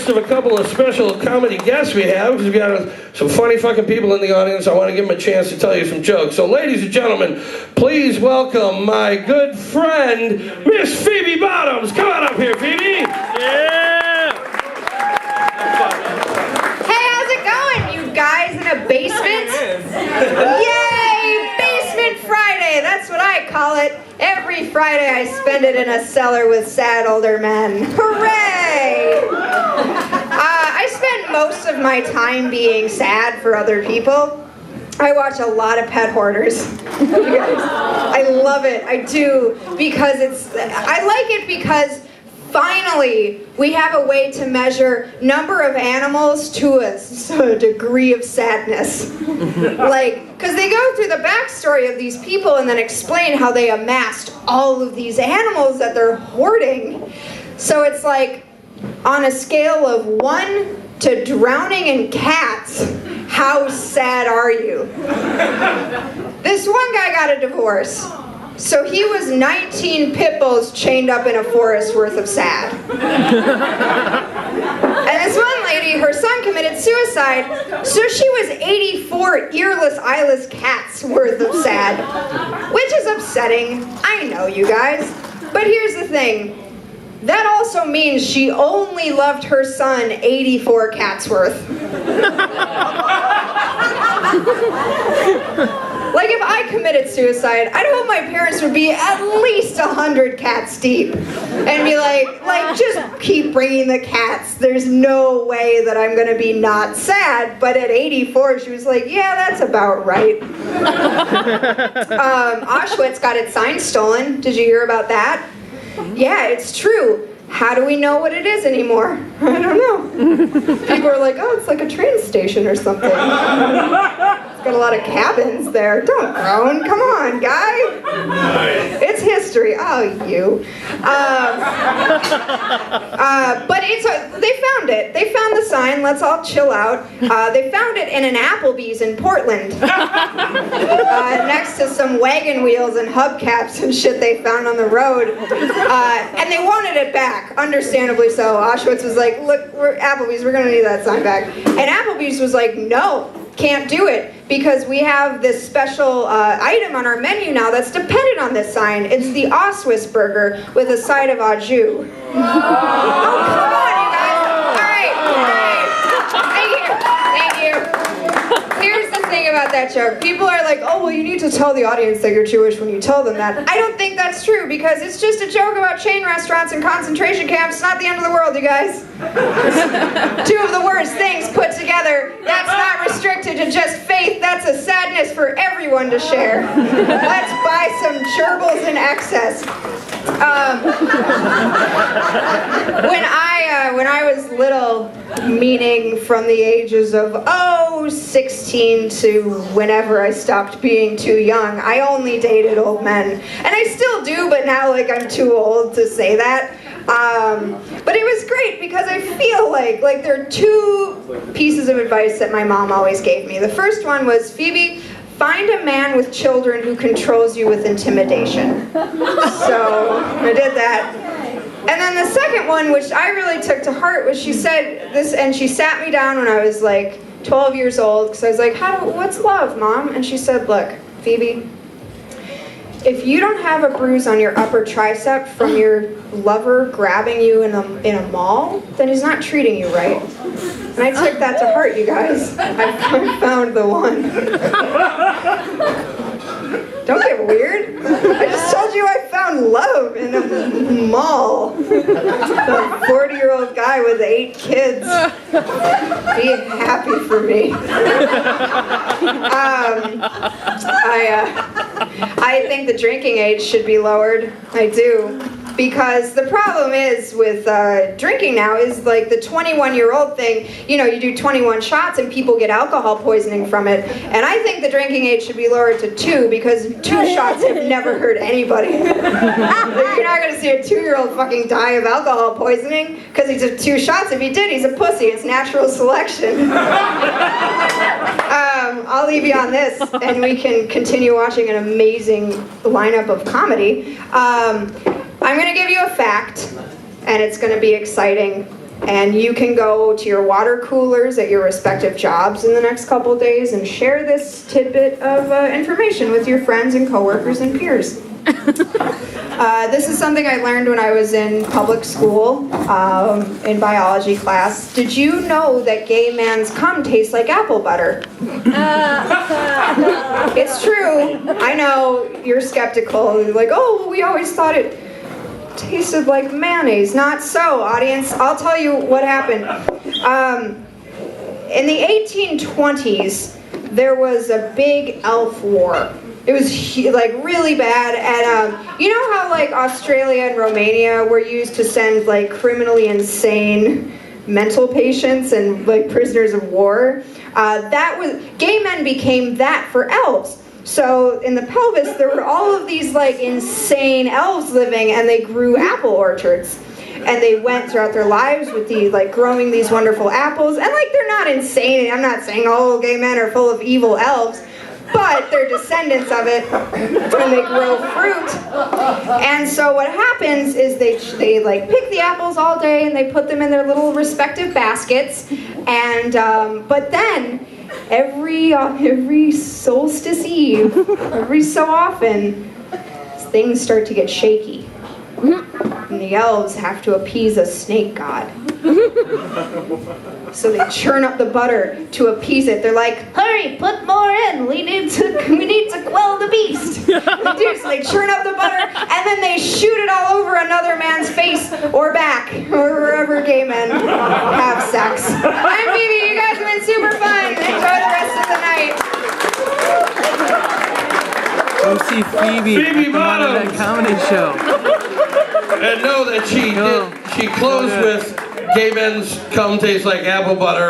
Of a couple of special comedy guests we have, because we've got some funny fucking people in the audience. I want to give them a chance to tell you some jokes. So ladies and gentlemen, please welcome my good friend, Miss Phoebe Bottoms. Come on up here, Phoebe. Yeah! Hey, how's it going, you guys in a basement? Yay! Basement Friday, that's what I call it. Every Friday I spend it in a cellar with sad older men. Hooray! I spend most of my time being sad for other people. I watch a lot of Pet Hoarders. I love it, I do, because I like it because finally we have a way to measure number of animals to a degree of sadness. Because they go through the backstory of these people and then explain how they amassed all of these animals that they're hoarding. So it's like, on a scale of 1 to drowning in cats, how sad are you? This one guy got a divorce. So he was 19 pit bulls chained up in a forest worth of sad. And this one lady, her son committed suicide, so she was 84 earless, eyeless cats worth of sad. Which is upsetting, I know, you guys. But here's the thing. That also means she only loved her son 84 cats worth. Like if I committed suicide, I'd hope my parents would be at least 100 cats deep. And be like, just keep bringing the cats. There's no way that I'm gonna be not sad. But at 84, she was like, yeah, that's about right. Auschwitz got its sign stolen. Did you hear about that? Yeah, it's true. How do we know what it is anymore? I don't know. People are like, oh, it's like a train station or something. It's got a lot of cabins there. Don't groan. Come on, guy. It's history. Oh, you. But they found it. They found the sign. Let's all chill out. They found it in an Applebee's in Portland. Next to some wagon wheels and hubcaps and shit they found on the road. And they wanted it back. Understandably so. Auschwitz was like, look, we're Applebee's, we're gonna need that sign back. And Applebee's was like, no, can't do it, because we have this special item on our menu now that's dependent on this sign. It's the Auschwitz burger with a side of au jus. Oh, come on, you guys. All right. Thank you. Here's the thing about that joke. People are like, oh, well, you need to tell the audience that you're Jewish when you tell them that. I don't think that's true, because it's just a joke about chain restaurants and concentration camps. It's not the end of the world, you guys. Two of the worst things put together. That's not restricted to just faith. That's a sadness for everyone to share. Let's buy some gerbils in excess. When I was little, meaning from the ages of 16 to whenever I stopped being too young, I only dated old men. And I still do, but now I'm too old to say that. But it was great because I feel like there are two pieces of advice that my mom always gave me. The first one was, Phoebe, find a man with children who controls you with intimidation. So I did that. And then the second one, which I really took to heart, was she said this, and she sat me down when I was 12 years old, because I was like, what's love, Mom? And she said, look, Phoebe, if you don't have a bruise on your upper tricep from your lover grabbing you in a mall, then he's not treating you right. And I took that to heart, you guys. I found the one. Don't get weird. I just told you I found love in a mall. A 40-year-old guy with 8 kids. Be happy for me. I think the drinking age should be lowered. I do. Because the problem is with drinking now is the 21-year-old thing. You know, you do 21 shots and people get alcohol poisoning from it. And I think the drinking age should be lowered to 2, because 2 shots have never hurt anybody. You're not going to see a 2-year-old fucking die of alcohol poisoning because he took 2 shots. If he did, he's a pussy. It's natural selection. I'll leave you on this, and we can continue watching an amazing lineup of comedy. I'm going to give you a fact, and it's going to be exciting. And you can go to your water coolers at your respective jobs in the next couple days and share this tidbit of information with your friends and coworkers and peers. This is something I learned when I was in public school in biology class. Did you know that gay man's cum tastes like apple butter? It's true. I know you're skeptical. You're like, oh, we always thought it tasted like mayonnaise. Not so, audience. I'll tell you what happened. In the 1820s, there was a big elf war. It was like really bad, and you know how like Australia and Romania were used to send like criminally insane mental patients and like prisoners of war? That was gay men became that for elves. So in the pelvis, there were all of these like insane elves living, and they grew apple orchards. And they went throughout their lives with growing these wonderful apples. And like they're not insane. I'm not saying all gay men are full of evil elves, but they're descendants of it, and they grow fruit. And so what happens is they like pick the apples all day, and they put them in their little respective baskets. And but then every solstice eve, every so often, things start to get shaky. And the elves have to appease a snake god. So they churn up the butter to appease it. They're like, hurry, put more in. We need to quell the beast. So they churn up the butter, and then they shoot it all over another man's face or back, or wherever gay men have sex. I'm Phoebe. You guys have been super fun. Enjoy the rest of the night. Go see Phoebe at the Monterey Comedy Show. And know that she closed with gay men's cum tastes like apple butter.